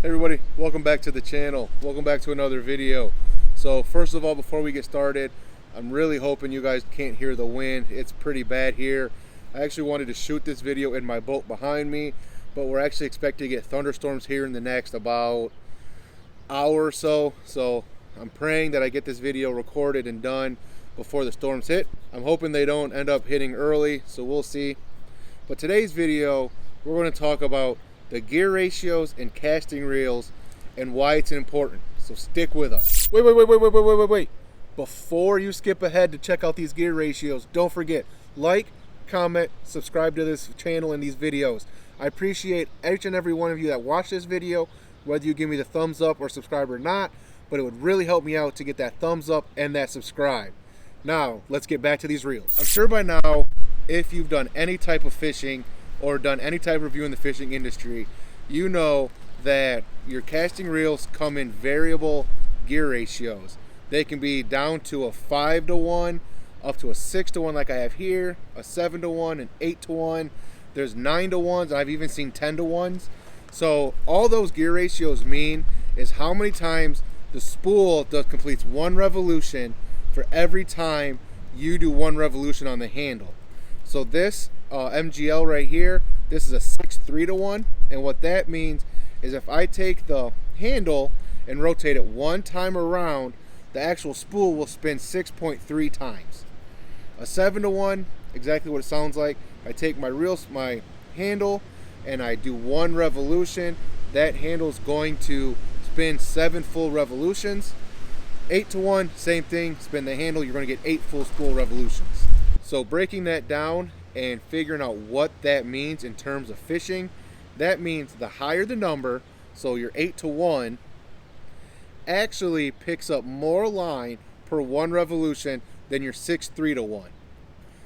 Hey everybody, welcome back to the channel. Welcome back to another video. So first of all, before we get started, I'm really hoping you guys can't hear the wind. It's pretty bad here. I actually wanted to shoot this video in my boat behind me, but we're actually expecting to get thunderstorms here in the next about hour or so. So I'm praying that I get this video recorded and done before the storms hit. I'm hoping they don't end up hitting early, so we'll see. But today's video, we're going to talk about the gear ratios and casting reels and why it's important. So stick with us. Wait. Before you skip ahead to check out these gear ratios, don't forget, like, comment, subscribe to this channel and these videos. I appreciate each and every one of you that watch this video, whether you give me the thumbs up or subscribe or not, but it would really help me out to get that thumbs up and that subscribe. Now, let's get back to these reels. I'm sure by now, if you've done any type of fishing or done any type of review in the fishing industry, you know that your casting reels come in variable gear ratios. They can be down to a 5-to-1, up to a 6-to-1 like I have here, a 7-to-1, an 8-to-1. There's 9-to-1s, I've even seen 10-to-1s. So all those gear ratios mean is how many times the spool completes one revolution for every time you do one revolution on the handle. So this MGL right here, this is a 6-3-to-1, and what that means is if I take the handle and rotate it one time around, the actual spool will spin 6.3 times. A 7-to-1, exactly what it sounds like. I take my handle and I do one revolution, that handle is going to spin 7 full revolutions. 8-to-1, same thing, spin the handle, you're going to get 8 full spool revolutions. So breaking that down and figuring out what that means in terms of fishing, that means the higher the number, so your 8-to-1 actually picks up more line per one revolution than your 6-3-to-1.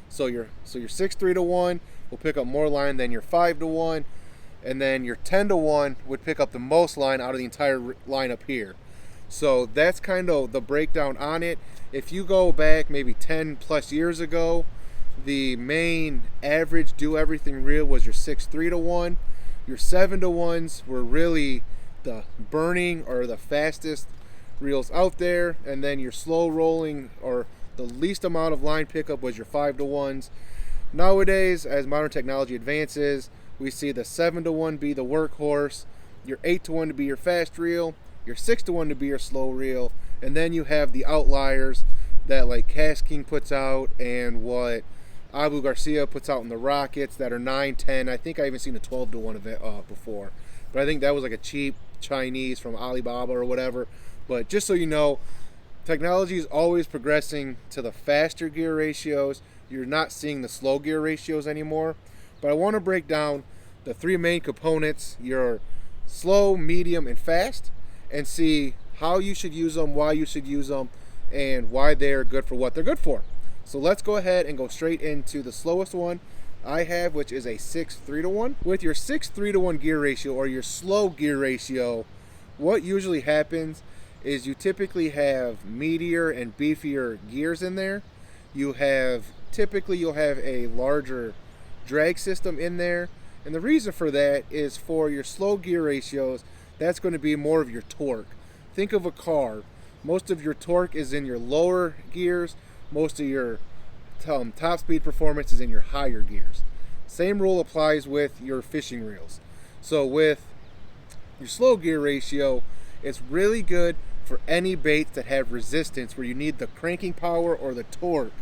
So your 6-3-to-1 will pick up more line than your 5-to-1, and then your 10-to-1 would pick up the most line out of the entire lineup here. So that's kind of the breakdown on it. If you go back maybe 10 plus years ago, the main average do everything reel was your 6-3-to-1. Your 7-to-1s were really the burning or the fastest reels out there, and then your slow rolling or the least amount of line pickup was your 5-to-1s. Nowadays, as modern technology advances, we see the 7-to-1 be the workhorse, your 8-to-1 to be your fast reel, your 6-to-1 to be your slow reel, and then you have the outliers that like Cast King puts out and what Abu Garcia puts out in the Rockets that are 9, 10. I think I even seen a 12-to-1 event before, but I think that was like a cheap Chinese from Alibaba or whatever. But just so you know, technology is always progressing to the faster gear ratios. You're not seeing the slow gear ratios anymore. But I want to break down the 3 main components, your slow, medium, and fast, and see how you should use them, why you should use them, and why they're good for what they're good for. So let's go ahead and go straight into the slowest one I have, which is a 6-3-to-1. With your 6-3-to-1 gear ratio or your slow gear ratio, what usually happens is you typically have meatier and beefier gears in there. You'll have a larger drag system in there, and the reason for that is for your slow gear ratios, that's going to be more of your torque. Think of a car. Most of your torque is in your lower gears. Most of your top speed performance is in your higher gears. Same rule applies with your fishing reels. So with your slow gear ratio, it's really good for any baits that have resistance where you need the cranking power or the torque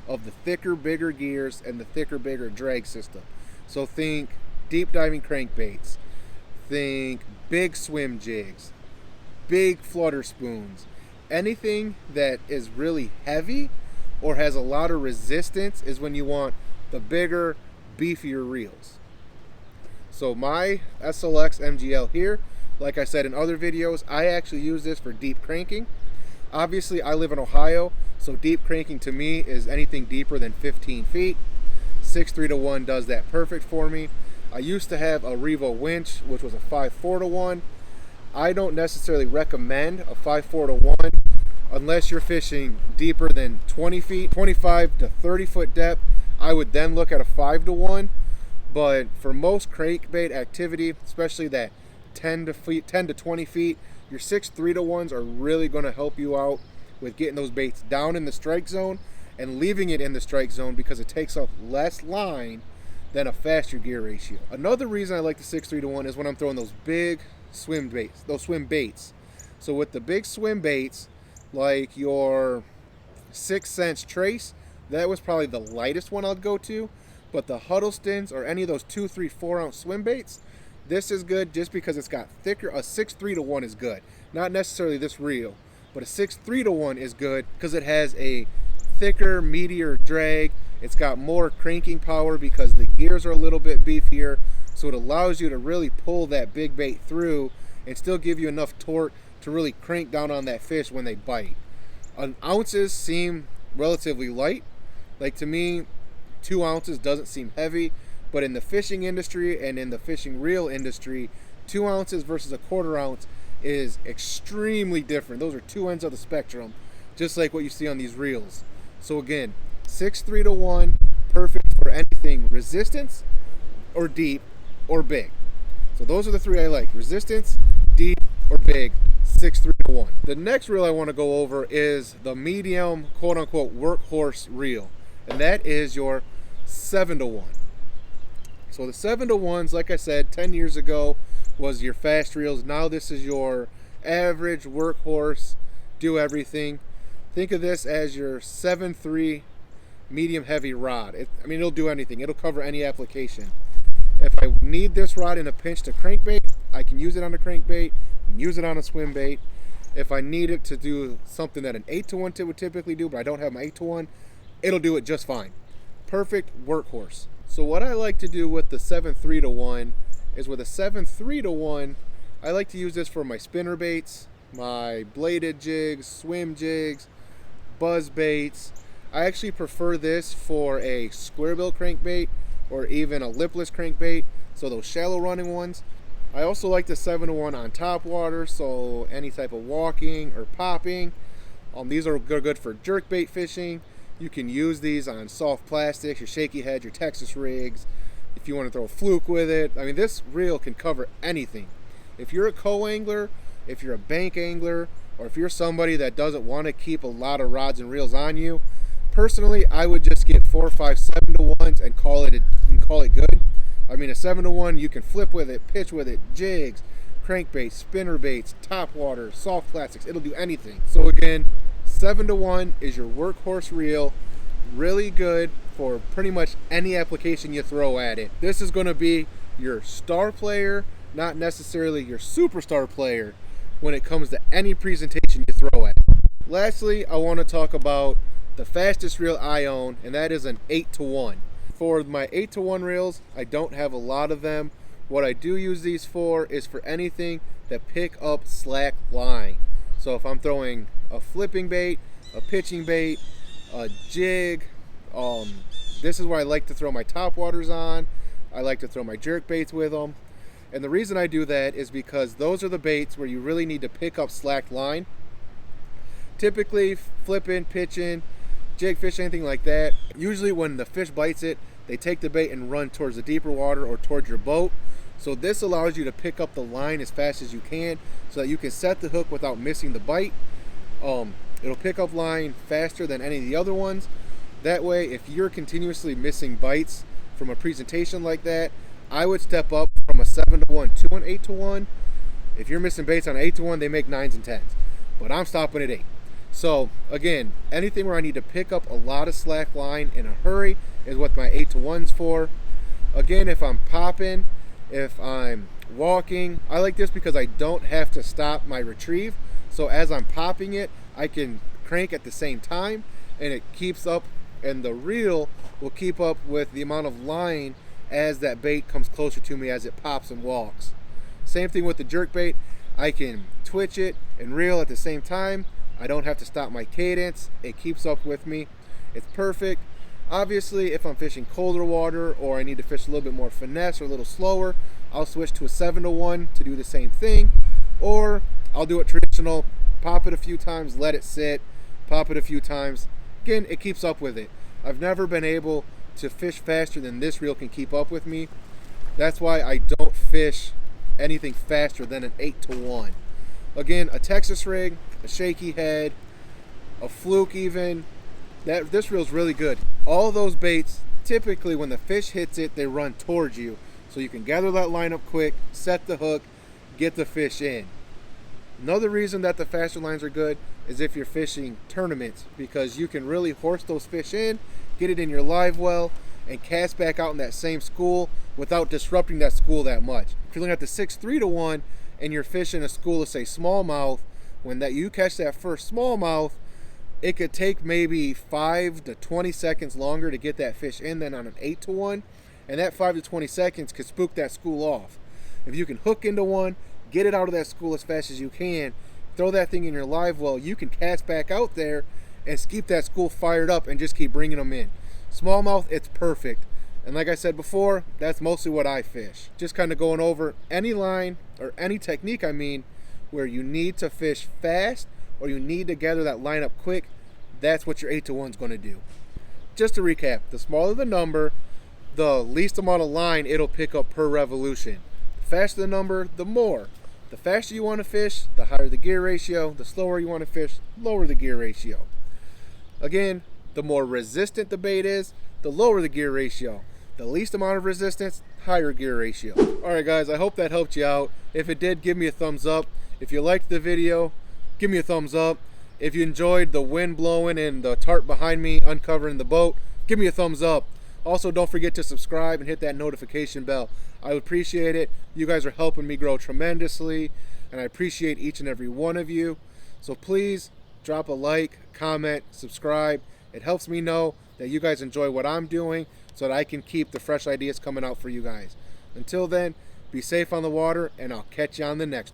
of the thicker, bigger gears and the thicker, bigger drag system. So think deep diving crankbaits, think big swim jigs, big flutter spoons, anything that is really heavy or has a lot of resistance is when you want the bigger, beefier reels. So my SLX MGL here, like I said in other videos, I actually use this for deep cranking. Obviously I live in Ohio, so deep cranking to me is anything deeper than 15 feet. 6-3-to-1 does that perfect for me. I used to have a Revo winch, which was a 5-4-to-1. I don't necessarily recommend a 5-4-to-1 unless you're fishing deeper than 20 feet, 25 to 30 foot depth. I would then look at a 5-to-1, but for most crankbait activity, especially that 10 to 20 feet, your 6 3-to-1s are really going to help you out with getting those baits down in the strike zone and leaving it in the strike zone because it takes up less line than a faster gear ratio. Another reason I like the 6 3-to-1 is when I'm throwing those big swim baits. So with the big swim baits, like your 6 cents trace, that was probably the lightest one I'd go to. But the Huddlestons or any of those 2, 3, 4 ounce swim baits, this is good just because it's got thicker. A 6 3-to-1 is good. Not necessarily this reel, but a 6 3-to-1 is good because it has a thicker, meatier drag. It's got more cranking power because the gears are a little bit beefier. So it allows you to really pull that big bait through and still give you enough torque to really crank down on that fish when they bite. Ounces seem relatively light. Like to me, 2 ounces doesn't seem heavy, but in the fishing industry and in the fishing reel industry, 2 ounces versus a 1/4 ounce is extremely different. Those are two ends of the spectrum, just like what you see on these reels. So again, 6 3-to-1, perfect for anything resistance or deep or big. So those are the three I like: resistance, deep, or big. 6 3-to-1. The next reel I want to go over is the medium, quote unquote, workhorse reel, and that is your 7-to-1. So the 7-to-1s, like I said, 10 years ago was your fast reels. Now this is your average workhorse, do everything. Think of this as your 7.3 medium heavy rod. It'll do anything. It'll cover any application. If I need this rod in a pinch to crankbait, I can use it on a crankbait, I can use it on a swim bait. If I need it to do something that an 8-to-1 tip would typically do, but I don't have my 8-to-1, it'll do it just fine. Perfect workhorse. So what I like to do with the 7 3-to-1 is with a 7 3-to-1, I like to use this for my spinner baits, my bladed jigs, swim jigs, buzz baits. I actually prefer this for a square bill crankbait or even a lipless crankbait, so those shallow running ones. I also like the 7-to-1 on top water, so any type of walking or popping. These are good for jerkbait fishing. You can use these on soft plastics, your shaky head, your Texas rigs. If you want to throw a fluke with it, this reel can cover anything. If you're a co-angler, if you're a bank angler, or if you're somebody that doesn't want to keep a lot of rods and reels on you, personally, I would just get 4 or 5 7-to-1s and call it good. A 7-to-1, you can flip with it, pitch with it, jigs, crankbaits, spinner baits, top water, soft plastics. It'll do anything. So again, 7-to-1 is your workhorse reel. Really good for pretty much any application you throw at it. This is going to be your star player, not necessarily your superstar player when it comes to any presentation you throw at it. Lastly, I want to talk about the fastest reel I own, and that is an 8-to-1. For my 8-to-1 reels, I don't have a lot of them. What I do use these for is for anything that pick up slack line. So if I'm throwing a flipping bait, a pitching bait, a jig, this is where I like to throw my top waters on. I like to throw my jerk baits with them. And the reason I do that is because those are the baits where you really need to pick up slack line. Typically flipping, pitching, jig fish, anything like that, usually when the fish bites it, they take the bait and run towards the deeper water or towards your boat. So this allows you to pick up the line as fast as you can so that you can set the hook without missing the bite. It'll pick up line faster than any of the other ones. That way, if you're continuously missing bites from a presentation like that, I would step up from a 7-to-1 to an 8-to-1. If you're missing baits on an 8-to-1, they make 9s and 10s, but I'm stopping at 8. So again, anything where I need to pick up a lot of slack line in a hurry is what my 8-to-1's for. Again, if I'm popping, if I'm walking, I like this because I don't have to stop my retrieve. So as I'm popping it, I can crank at the same time, and it keeps up, and the reel will keep up with the amount of line as that bait comes closer to me as it pops and walks. Same thing with the jerk bait. I can twitch it and reel at the same time. I don't have to stop my cadence. It keeps up with me. It's perfect. Obviously, if I'm fishing colder water or I need to fish a little bit more finesse or a little slower, I'll switch to a 7-to-1 to do the same thing. Or I'll do it traditional, pop it a few times, let it sit, pop it a few times. Again, it keeps up with it. I've never been able to fish faster than this reel can keep up with me. That's why I don't fish anything faster than an 8-to-1. Again, a Texas rig, a shaky head, a fluke even, this reel's really good. All those baits, typically when the fish hits it, they run towards you. So you can gather that line up quick, set the hook, get the fish in. Another reason that the faster lines are good is if you're fishing tournaments, because you can really horse those fish in, get it in your live well, and cast back out in that same school without disrupting that school that much. If you're looking at the 6-3-to-1 and you're fishing a school of say smallmouth, when you catch that first smallmouth, it could take maybe 5 to 20 seconds longer to get that fish in than on an 8-to-1, and that 5 to 20 seconds could spook that school off. If you can hook into one, get it out of that school as fast as you can, throw that thing in your live well, you can cast back out there and keep that school fired up and just keep bringing them in. Smallmouth, it's perfect. And like I said before, that's mostly what I fish. Just kind of going over any line or any technique, where you need to fish fast or you need to gather that line up quick, that's what your 8-to-1 is going to do. Just to recap, the smaller the number, the least amount of line it'll pick up per revolution. The faster the number, the more. The faster you want to fish, the higher the gear ratio. The slower you want to fish, lower the gear ratio. Again, the more resistant the bait is, the lower the gear ratio. The least amount of resistance, higher gear ratio. Alright guys, I hope that helped you out. If it did, give me a thumbs up. If you liked the video, give me a thumbs up. If you enjoyed the wind blowing and the tarp behind me uncovering the boat, give me a thumbs up. Also, don't forget to subscribe and hit that notification bell. I would appreciate it. You guys are helping me grow tremendously, and I appreciate each and every one of you. So please drop a like, comment, subscribe. It helps me know that you guys enjoy what I'm doing so that I can keep the fresh ideas coming out for you guys. Until then, be safe on the water, and I'll catch you on the next one.